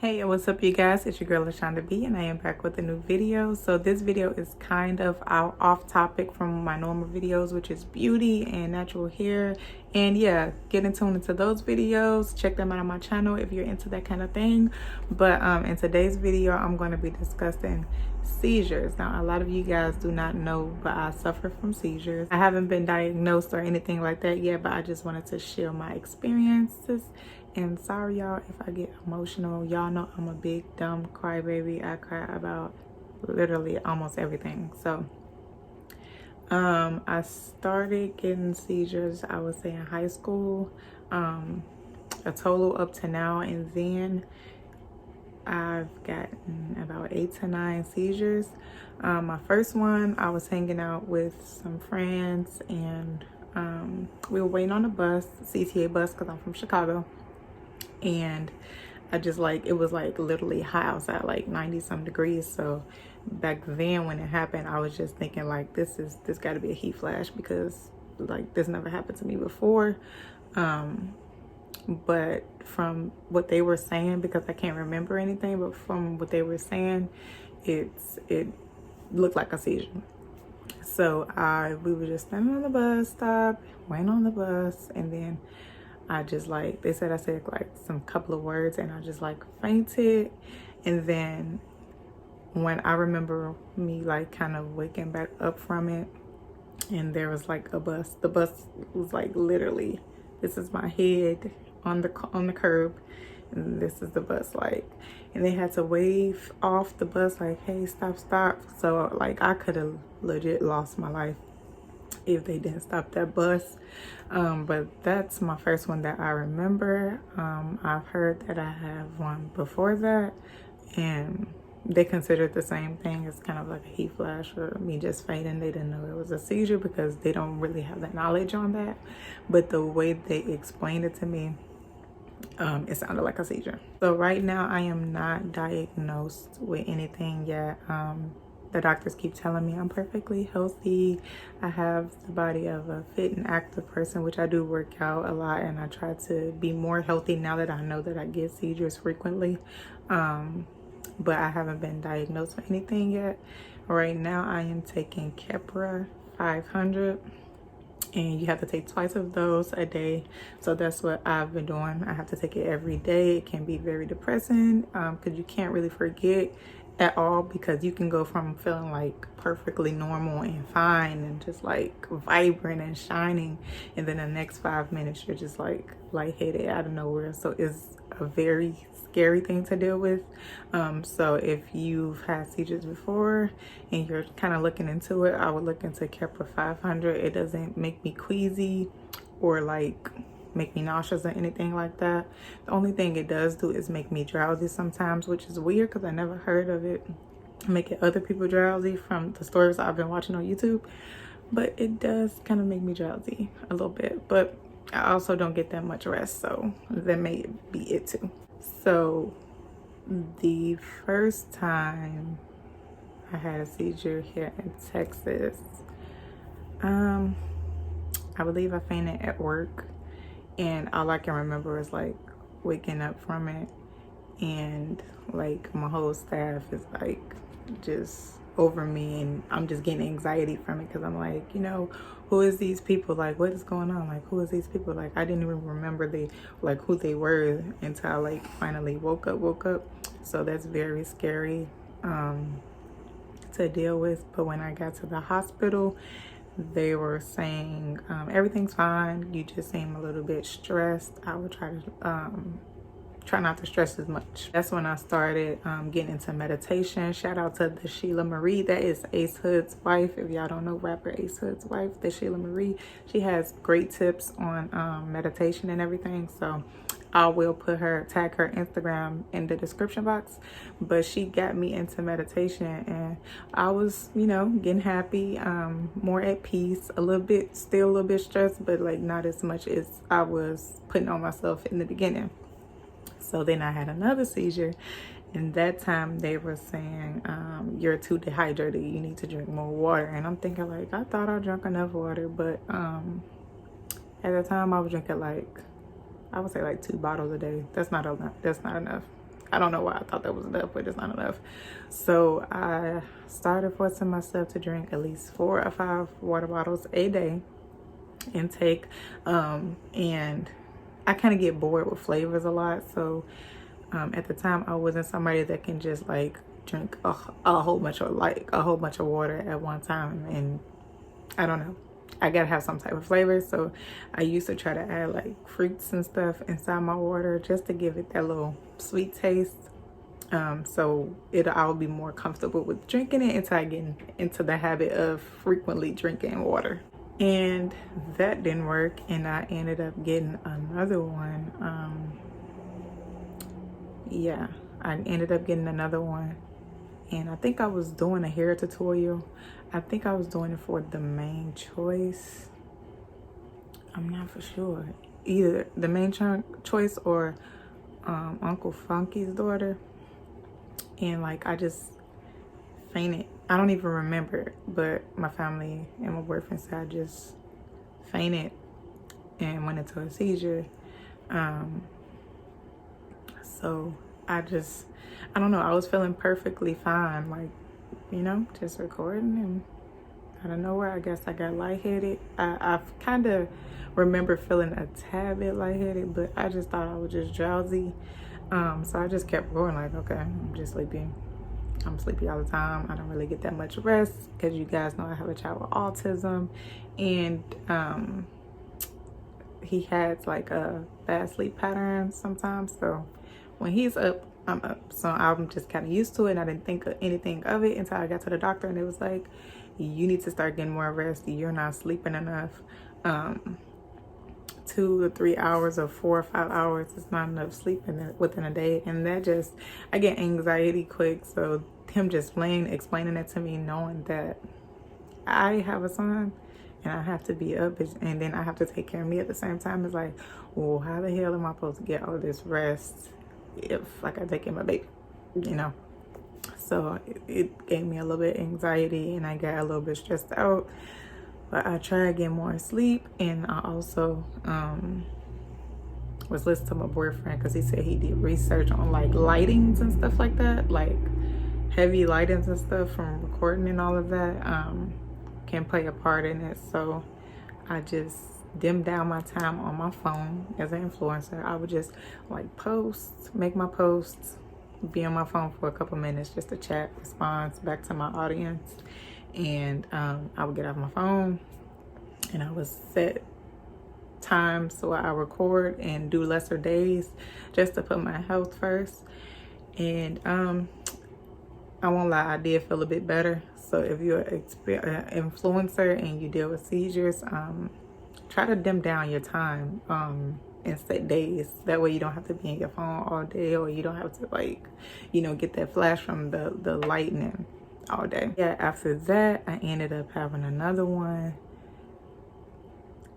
Hey, what's up you guys? It's your girl LaShonda B and I am back with a new video. So this video is kind of out off topic from my normal videos, which is beauty and natural hair. And yeah, get in tune into those videos. Check them out on my channel if you're into that kind of thing. But in today's video, I'm going to be discussing seizures. Now, a lot of you guys do not know, but I suffer from seizures. I haven't been diagnosed or anything like that yet, but I just wanted to share my experiences. And sorry y'all if I get emotional. Y'all know I'm a big dumb crybaby. I cry about literally almost everything. So I started getting seizures, I would say, in high school, a total up to now, and then I've gotten about 8 to 9 seizures. My first one, I was hanging out with some friends, and we were waiting on a bus, CTA bus, because I'm from Chicago. And I just it was literally hot outside, like 90 some degrees. So back then when it happened, I was just thinking this got to be a heat flash, because this never happened to me before. But from what they were saying, because I can't remember anything, but from what they were saying, it looked like a seizure. So we were just standing on the bus stop, waiting on the bus, and then I just they said I said some couple of words, and I just fainted. And then when I remember me kind of waking back up from it, and there was a bus. The bus was literally, this is my head on the curb, and this is the bus, and they had to wave off the bus hey, stop. So I could have legit lost my life if they didn't stop that bus. But that's my first one that I remember. I've heard that I have one before that, and they considered the same thing. It's kind of like a heat flash or me just fainting. They didn't know it was a seizure because they don't really have the knowledge on that. But the way they explained it to me, it sounded like a seizure. So right now I am not diagnosed with anything yet. The doctors keep telling me I'm perfectly healthy. I have the body of a fit and active person, which I do work out a lot, and I try to be more healthy now that I know that I get seizures frequently. But I haven't been diagnosed with anything yet. Right now I am taking Keppra 500, and you have to take twice of those a day. So that's what I've been doing. I have to take it every day. It can be very depressing because you can't really forget at all, because you can go from feeling perfectly normal and fine and just vibrant and shining, and then the next 5 minutes you're just lightheaded out of nowhere. So it's a very scary thing to deal with. So if you've had seizures before and you're kind of looking into it, I would look into Keppra 500. It doesn't make me queasy or make me nauseous or anything like that. The only thing it does do is make me drowsy sometimes, which is weird because I never heard of it making other people drowsy from the stories I've been watching on YouTube. But it does kind of make me drowsy a little bit. But I also don't get that much rest, so that may be it too. So the first time I had a seizure here in Texas, I believe I fainted at work. And all I can remember is waking up from it, and my whole staff is just over me, and I'm just getting anxiety from it because I'm who is these people? What is going on? Who is these people? I didn't even remember who they were until I finally woke up. So that's very scary to deal with. But when I got to the hospital, they were saying everything's fine, you just seem a little bit stressed. I would try not to stress as much. That's when I started getting into meditation. Shout out to the Sheila Marie. That is Ace Hood's wife. If y'all don't know rapper Ace Hood's wife, the Sheila Marie, she has great tips on meditation and everything. So I will tag her Instagram in the description box. But she got me into meditation, and I was, getting happy, more at peace, still a little bit stressed, but not as much as I was putting on myself in the beginning. So then I had another seizure, and that time they were saying, you're too dehydrated, you need to drink more water. And I'm thinking I thought I drank enough water, but at the time I was drinking I would say 2 bottles a day. That's not enough. I don't know why I thought that was enough, but it's not enough. So I started forcing myself to drink at least 4 or 5 water bottles a day intake. And I kind of get bored with flavors a lot. So at the time, I wasn't somebody that can just like drink a whole bunch of water at one time. And I don't know, I gotta have some type of flavor. So I used to try to add like fruits and stuff inside my water just to give it that little sweet taste. So I would be more comfortable with drinking it until I get into the habit of frequently drinking water. And that didn't work, and I ended up getting another one. I ended up getting another one, and I think I was doing a hair tutorial. I think I was doing it for the main choice. I'm not for sure. Either the main choice or Uncle Funky's daughter. And like I just fainted. I don't even remember, but my family and my boyfriend said I just fainted and went into a seizure. So I don't know, I was feeling perfectly fine, like, you know, just recording, and out of nowhere, I guess I got lightheaded. I kind of remember feeling a tad bit lightheaded, but I just thought I was just drowsy. So I just kept going like, okay, I'm just sleepy. I'm sleepy all the time. I don't really get that much rest because you guys know I have a child with autism, and he has like a bad sleep pattern sometimes. So when he's up, I'm up. So I'm just kind of used to it, and I didn't think of anything of it until I got to the doctor, and it was like, you need to start getting more rest. You're not sleeping enough. 2 to 3 hours or 4 or 5 hours is not enough sleep within a day. And that I get anxiety quick. So him just explaining that to me, knowing that I have a son and I have to be up, and then I have to take care of me at the same time, is like, well, how the hell am I supposed to get all this rest if like I take care of my baby, you know? So it gave me a little bit of anxiety, and I got a little bit stressed out. But I tried to get more sleep, and I also was listening to my boyfriend because he said he did research on like lightings and stuff like that, like heavy lightings and stuff from recording and all of that can play a part in it. So I just dimmed down my time on my phone as an influencer. I would just like make my posts, be on my phone for a couple minutes just to chat, response back to my audience. And I would get off my phone, and I would set time so I record and do lesser days just to put my health first. And I won't lie, I did feel a bit better. So if you're an influencer and you deal with seizures, try to dim down your time and set days. That way you don't have to be on your phone all day, or you don't have to like, you know, get that flash from the lightning all day. Yeah, after that, I ended up having another one,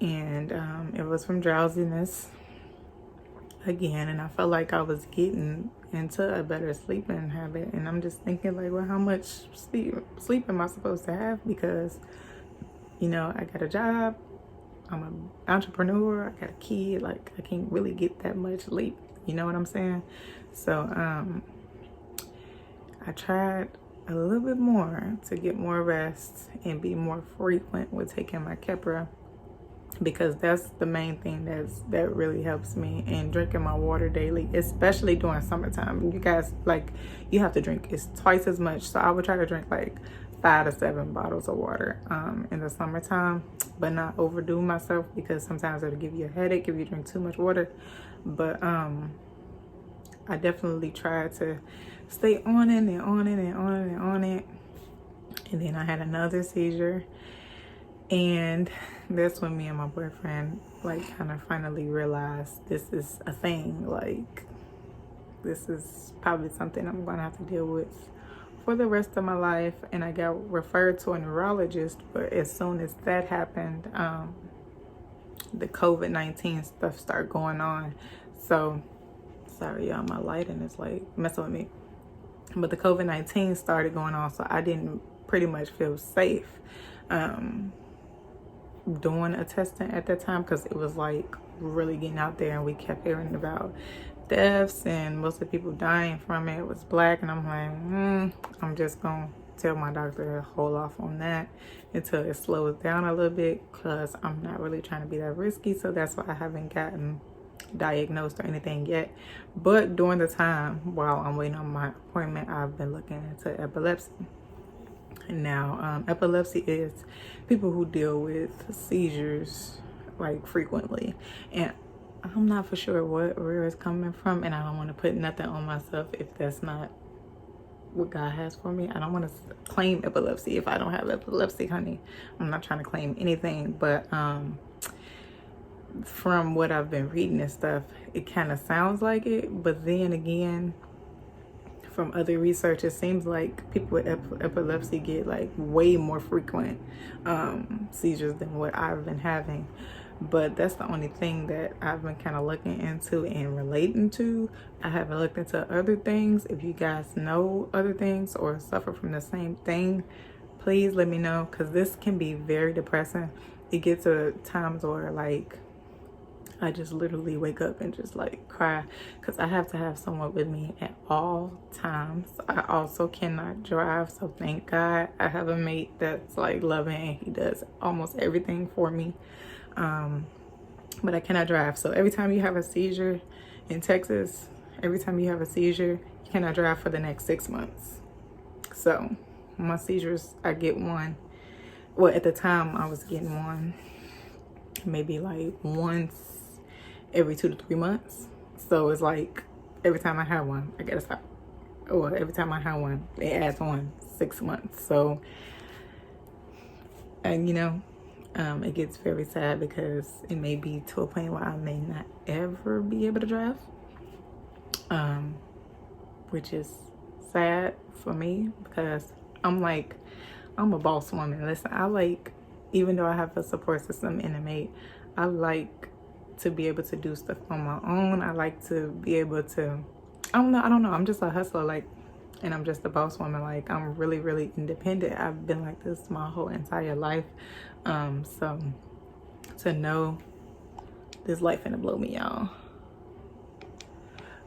and it was from drowsiness again, and I felt like I was getting into a better sleeping habit. And I'm just thinking like, well, how much sleep am I supposed to have? Because, you know, I got a job, I'm an entrepreneur, I got a kid, like I can't really get that much sleep, you know what I'm saying? So I tried a little bit more to get more rest and be more frequent with taking my Keppra, because that's the main thing that really helps me. And drinking my water daily, especially during summertime. You guys, like, you have to drink it's twice as much. So I would try to drink like 5 to 7 bottles of water in the summertime, but not overdo myself, because sometimes it'll give you a headache if you drink too much water. But I definitely tried to stay on it and on it and on it and on it. And then I had another seizure, and that's when me and my boyfriend like kind of finally realized this is a thing. Like, this is probably something I'm gonna have to deal with for the rest of my life. And I got referred to a neurologist, but as soon as that happened, the COVID-19 stuff started going on. So sorry y'all, my lighting is like messing with me. But the COVID-19 started going on, so I didn't pretty much feel safe doing a testing at that time, because it was like really getting out there, and we kept hearing about deaths and most of the people dying from it was black, and I'm like, I'm just gonna tell my doctor to hold off on that until it slows down a little bit, because I'm not really trying to be that risky. So that's why I haven't gotten diagnosed or anything yet. But during the time while I'm waiting on my appointment, I've been looking into epilepsy. Now, epilepsy is people who deal with seizures like frequently, and I'm not for sure where it's coming from, and I don't want to put nothing on myself if that's not what God has for me. I don't want to claim epilepsy if I don't have epilepsy, honey. I'm not trying to claim anything, but from what I've been reading and stuff, it kind of sounds like it. But then again, from other research, it seems like people with epilepsy get like way more frequent seizures than what I've been having. But that's the only thing that I've been kind of looking into and relating to. I haven't looked into other things. If you guys know other things or suffer from the same thing, please let me know, because this can be very depressing. It gets to times where like I just literally wake up and just like cry, because I have to have someone with me at all times. I also cannot drive, so thank God I have a mate that's like loving, and he does almost everything for me. But I cannot drive. So every time you have a seizure in Texas, every time you have a seizure, you cannot drive for the next 6 months. So my seizures, I get one. Well, at the time I was getting one maybe like once every 2 to 3 months. So it's like every time I have one, I gotta stop. Or every time I have one, it adds on 6 months. So, and you know, it gets very sad, because it may be to a point where I may not ever be able to drive, which is sad for me, because I'm a boss woman. Listen, I like, even though I have a support system and a mate, I like to be able to do stuff on my own. I like to be able to, I don't know, I'm just a hustler, like, and I'm just a boss woman. Like, I'm really, really independent. I've been like this my whole entire life. So to know this life finna blow me, y'all.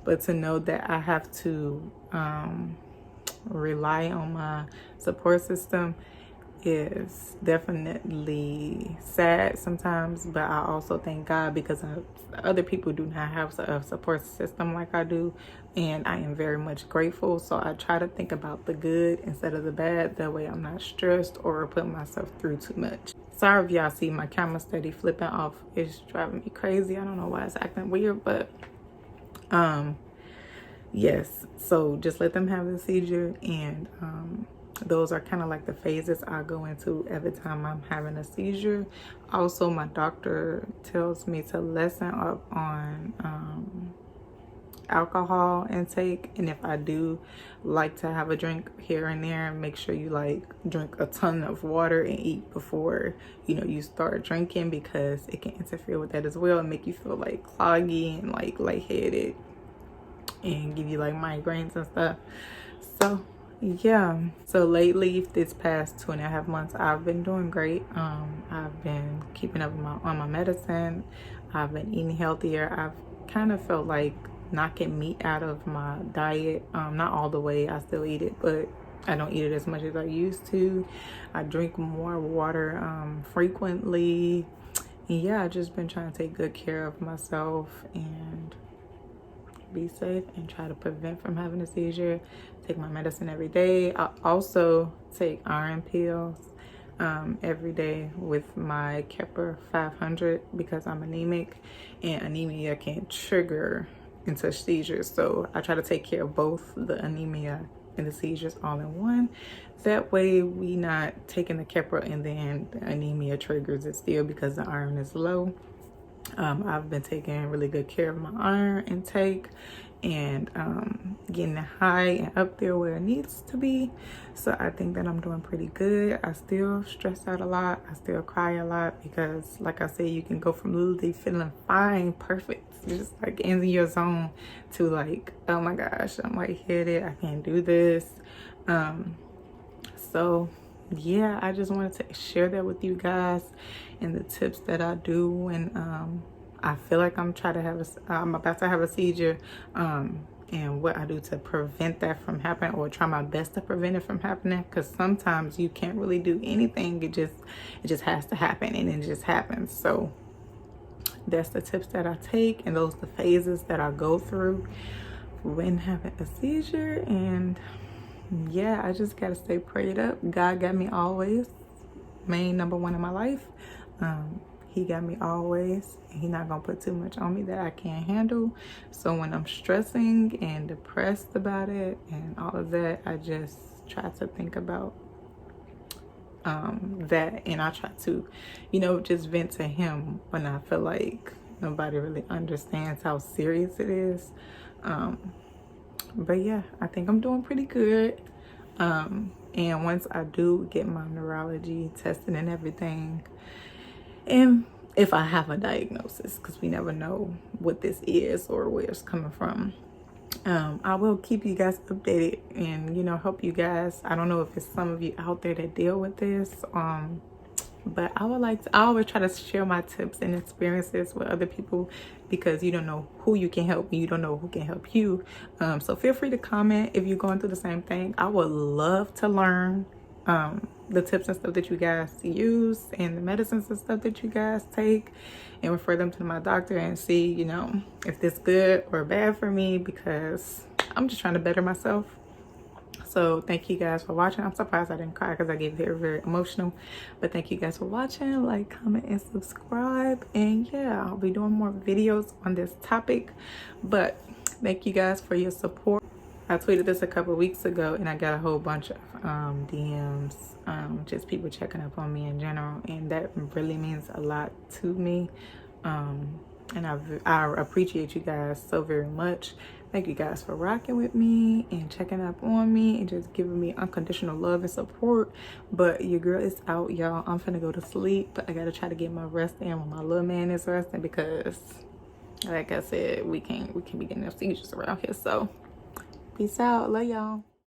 But to know that I have to rely on my support system is definitely sad sometimes. But I also thank God, because other people do not have a support system like I do, and I am very much grateful. So I try to think about the good instead of the bad. That way I'm not stressed or put myself through too much. Sorry if y'all see my camera steady flipping off. It's driving me crazy. I don't know why it's acting weird, but yes, so just let them have the seizure, and those are kind of like the phases I go into every time I'm having a seizure. Also, my doctor tells me to lessen up on alcohol intake, and if I do like to have a drink here and there, make sure you like drink a ton of water and eat before you start drinking, because it can interfere with that as well and make you feel like cloggy and like lightheaded and give you like migraines and stuff. So yeah, so lately, this past 2.5 months, I've been doing great. I've been keeping up on my medicine. I've been eating healthier. I've kind of felt like knocking meat out of my diet. Not all the way, I still eat it, but I don't eat it as much as I used to. I drink more water frequently. And yeah, I've just been trying to take good care of myself and be safe and try to prevent from having a seizure. Take my medicine every day. I also take iron pills every day with my Kepler 500, because I'm anemic, and anemia can trigger into seizures. So I try to take care of both the anemia and the seizures all in one. That way we not taking the Kepler and then the anemia triggers it still, because the iron is low. I've been taking really good care of my iron intake, and getting it high and up there where it needs to be. So I think that I'm doing pretty good. I still stress out a lot. I still cry a lot, because like I said, you can go from literally feeling fine, perfect, just like in your zone, to like, oh my gosh, I'm lightheaded, I can't do this. So yeah, I just wanted to share that with you guys, and the tips that I do when I feel like I'm about to have a seizure, and what I do to prevent that from happening, or try my best to prevent it from happening, because sometimes you can't really do anything. It just has to happen, and it just happens. So that's the tips that I take, and those the phases that I go through when having a seizure. And yeah, I just gotta stay prayed up. God got me always, main number one in my life. He got me always. He not gonna put too much on me that I can't handle. So when I'm stressing and depressed about it and all of that, I just try to think about that, and I try to, just vent to him when I feel like nobody really understands how serious it is. But yeah, I think I'm doing pretty good. And once I do get my neurology tested and everything, and if I have a diagnosis, because we never know what this is or where it's coming from, I will keep you guys updated and, help you guys. I don't know if it's some of you out there that deal with this, but I always try to share my tips and experiences with other people, because you don't know who you can help and you don't know who can help you. So feel free to comment if you're going through the same thing. I would love to learn the tips and stuff that you guys use, and the medicines and stuff that you guys take, and refer them to my doctor and see, if this good or bad for me, because I'm just trying to better myself. So thank you guys for watching. I'm surprised I didn't cry, because I get very, very emotional. But thank you guys for watching. Like, comment, and subscribe. And yeah, I'll be doing more videos on this topic. But thank you guys for your support. I tweeted this a couple of weeks ago, and I got a whole bunch of DMs, just people checking up on me in general. And that really means a lot to me. And I appreciate you guys so very much. Thank you guys for rocking with me and checking up on me and just giving me unconditional love and support. But your girl is out, y'all. I'm finna go to sleep. I gotta try to get my rest in when my little man is resting, because like I said, we can't be getting no seizures around here. So peace out. Love y'all.